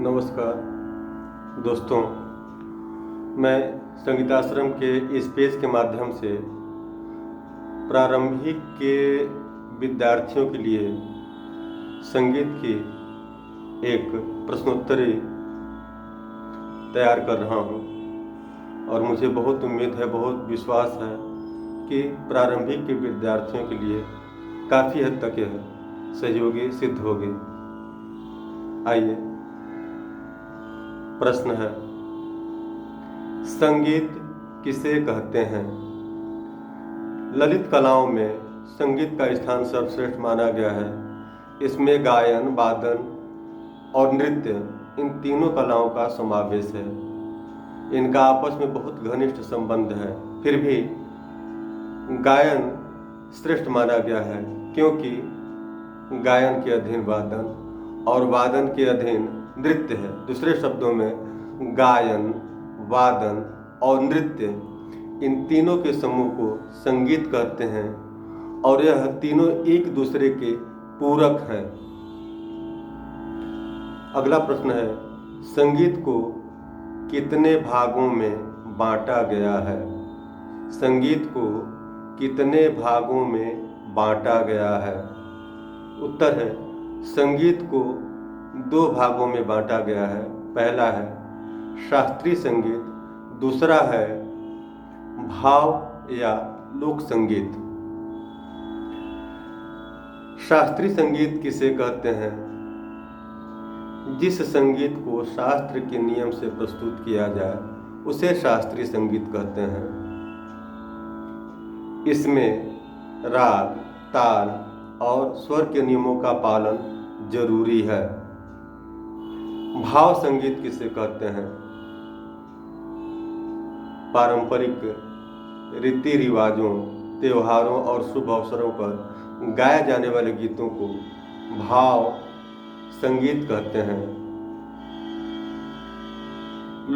नमस्कार दोस्तों, मैं संगीताश्रम के इस पेज के माध्यम से प्रारंभिक के विद्यार्थियों के लिए संगीत की एक प्रश्नोत्तरी तैयार कर रहा हूँ और मुझे बहुत उम्मीद है, बहुत विश्वास है कि प्रारंभिक के विद्यार्थियों के लिए काफ़ी हद तक यह सहयोगी सिद्ध होगी। आइए, प्रश्न है, संगीत किसे कहते हैं? ललित कलाओं में संगीत का स्थान सर्वश्रेष्ठ माना गया है। इसमें गायन, वादन और नृत्य, इन तीनों कलाओं का समावेश है। इनका आपस में बहुत घनिष्ठ संबंध है। फिर भी गायन श्रेष्ठ माना गया है, क्योंकि गायन के अधीन वादन और वादन के अधीन नृत्य है। दूसरे शब्दों में गायन, वादन और नृत्य, इन तीनों के समूह को संगीत कहते हैं और यह तीनों एक दूसरे के पूरक हैं। अगला प्रश्न है, संगीत को कितने भागों में बांटा गया है? संगीत को कितने भागों में बांटा गया है? उत्तर है, संगीत को 2 भागों में बांटा गया है। पहला है शास्त्रीय संगीत, दूसरा है भाव या लोक संगीत। शास्त्रीय संगीत किसे कहते हैं? जिस संगीत को शास्त्र के नियम से प्रस्तुत किया जाए उसे शास्त्रीय संगीत कहते हैं। इसमें राग, ताल और स्वर के नियमों का पालन जरूरी है। भाव संगीत किसे कहते हैं? पारंपरिक रीति रिवाजों, त्योहारों और शुभ अवसरों पर गाए जाने वाले गीतों को भाव संगीत कहते हैं।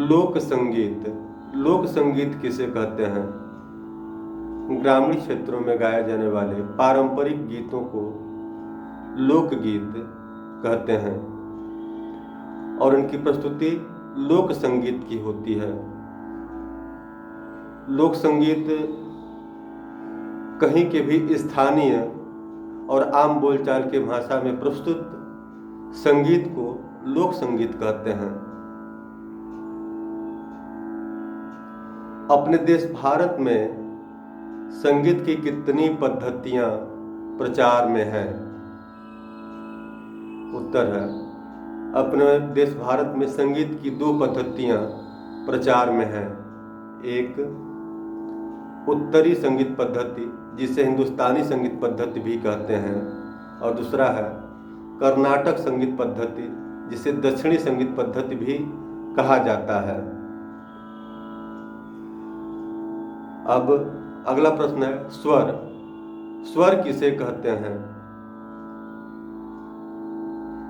लोक संगीत, लोक संगीत किसे कहते हैं? ग्रामीण क्षेत्रों में गाए जाने वाले पारंपरिक गीतों को लोकगीत कहते हैं और इनकी प्रस्तुति लोक संगीत की होती है। लोक संगीत कहीं के भी स्थानीय और आम बोलचाल के भाषा में प्रस्तुत संगीत को लोक संगीत कहते हैं। अपने देश भारत में संगीत की कितनी पद्धतियां प्रचार में हैं? उत्तर है, अपने देश भारत में संगीत की 2 पद्धतियां प्रचार में हैं। एक उत्तरी संगीत पद्धति, जिसे हिंदुस्तानी संगीत पद्धति भी कहते हैं, और दूसरा है कर्नाटक संगीत पद्धति, जिसे दक्षिणी संगीत पद्धति भी कहा जाता है। अब अगला प्रश्न है, स्वर, स्वर किसे कहते हैं?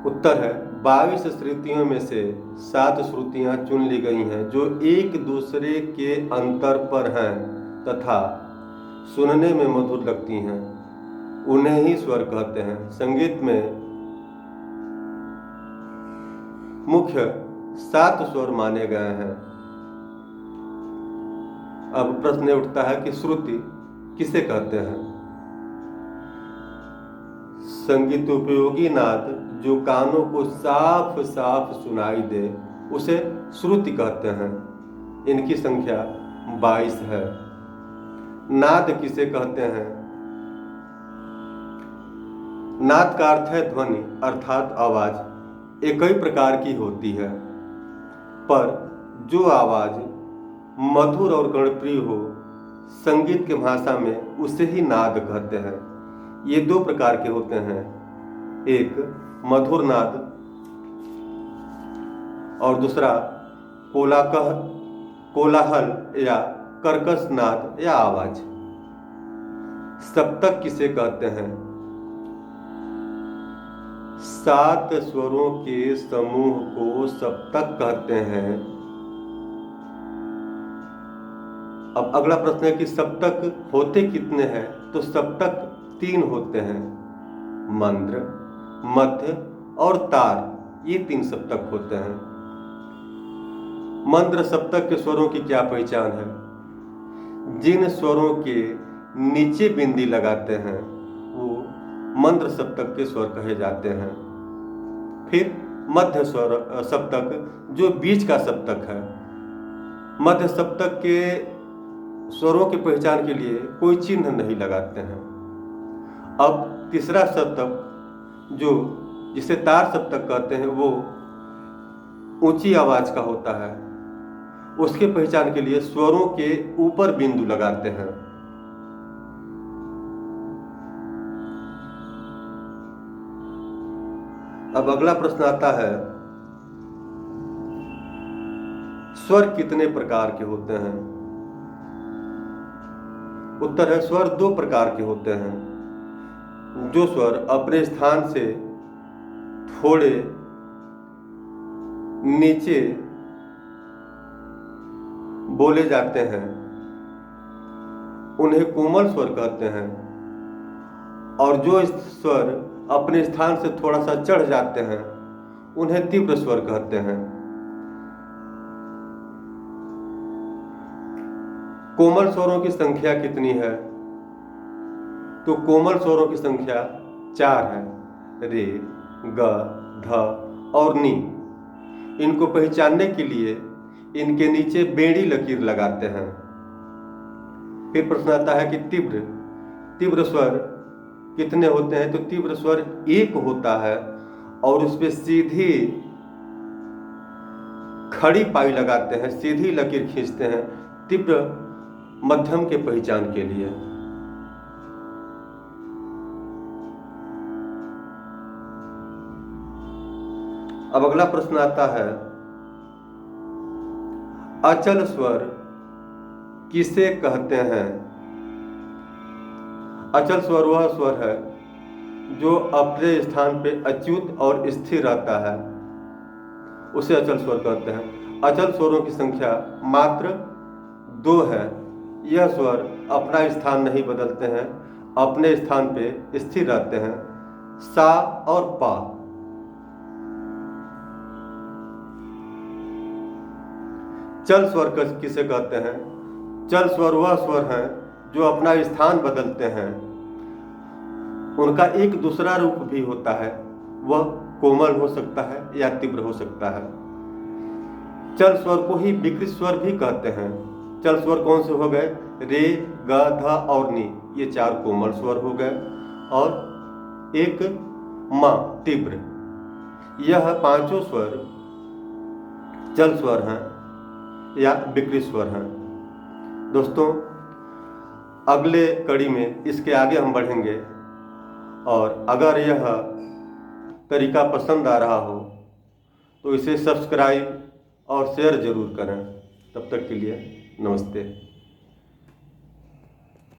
उत्तर है, 22 श्रुतियों में से 7 श्रुतियां चुन ली गई हैं जो एक दूसरे के अंतर पर हैं तथा सुनने में मधुर लगती हैं। उन्हें ही स्वर कहते हैं। संगीत में मुख्य 7 स्वर माने गए हैं। अब प्रश्न उठता है कि श्रुति किसे कहते हैं? संगीत उपयोगी नाद जो कानों को साफ साफ सुनाई दे उसे श्रुति कहते हैं। इनकी संख्या 22 है। नाद किसे कहते हैं? नाद का अर्थ है ध्वनि अर्थात आवाज। एक कई प्रकार की होती है, पर जो आवाज मधुर और गणप्रिय हो, संगीत के भाषा में उसे ही नाद कहते हैं। ये 2 प्रकार के होते हैं, एक मधुर नाद और दूसरा कोलाहल या कर्कश नाद या आवाज। सप्तक किसे कहते हैं? 7 स्वरों के समूह को सप्तक कहते हैं। अब अगला प्रश्न है कि सप्तक होते कितने हैं? तो सप्तक 3 होते हैं, मंद्र, मध्य और तार। ये 3 सप्तक होते हैं। मंद्र सप्तक के स्वरों की क्या पहचान है? जिन स्वरों के नीचे बिंदी लगाते हैं वो मंद्र सप्तक के स्वर कहे जाते हैं। फिर मध्य स्वर सप्तक जो बीच का सप्तक है। मध्य सप्तक के स्वरों की पहचान के लिए कोई चिन्ह नहीं लगाते हैं। अब तीसरा सप्तक जो जिसे तार सप्तक कहते हैं वो ऊंची आवाज का होता है। उसके पहचान के लिए स्वरों के ऊपर बिंदु लगाते हैं। अब अगला प्रश्न आता है, स्वर कितने प्रकार के होते हैं? उत्तर है, स्वर 2 प्रकार के होते हैं। जो स्वर अपने स्थान से थोड़े नीचे बोले जाते हैं उन्हें कोमल स्वर कहते हैं, और जो स्वर अपने स्थान से थोड़ा सा चढ़ जाते हैं उन्हें तीव्र स्वर कहते हैं। कोमल स्वरों की संख्या कितनी है? तो कोमल स्वरों की संख्या 4 है, रे, ग, ध और नी। इनको पहचानने के लिए इनके नीचे बेड़ी लकीर लगाते हैं। फिर प्रश्न आता है कि तीव्र स्वर कितने होते हैं? तो तीव्र स्वर 1 होता है और उस पर सीधी खड़ी पाई लगाते हैं, सीधी लकीर खींचते हैं तीव्र मध्यम के पहचान के लिए। अब अगला प्रश्न आता है, अचल स्वर किसे कहते हैं? अचल स्वर वह स्वर है जो अपने स्थान पे अच्युत और स्थिर रहता है, उसे अचल स्वर कहते हैं। अचल स्वरों की संख्या मात्र 2 है। यह स्वर अपना स्थान नहीं बदलते हैं, अपने स्थान पे स्थिर रहते हैं, सा और पा। चल स्वर किसे कहते हैं? चल स्वर वह स्वर है जो अपना स्थान बदलते हैं। उनका एक दूसरा रूप भी होता है, वह कोमल हो सकता है या तीव्र हो सकता है। चल स्वर को ही विकृत स्वर भी कहते हैं। चल स्वर कौन से हो गए? रे, ग, ध और नी, ये 4 कोमल स्वर हो गए और एक म तीव्र। यह 5 स्वर चल स्वर हैं या विकृत स्वर हैं। दोस्तों, अगले कड़ी में इसके आगे हम बढ़ेंगे, और अगर यह तरीका पसंद आ रहा हो तो इसे सब्सक्राइब और शेयर जरूर करें। तब तक के लिए नमस्ते।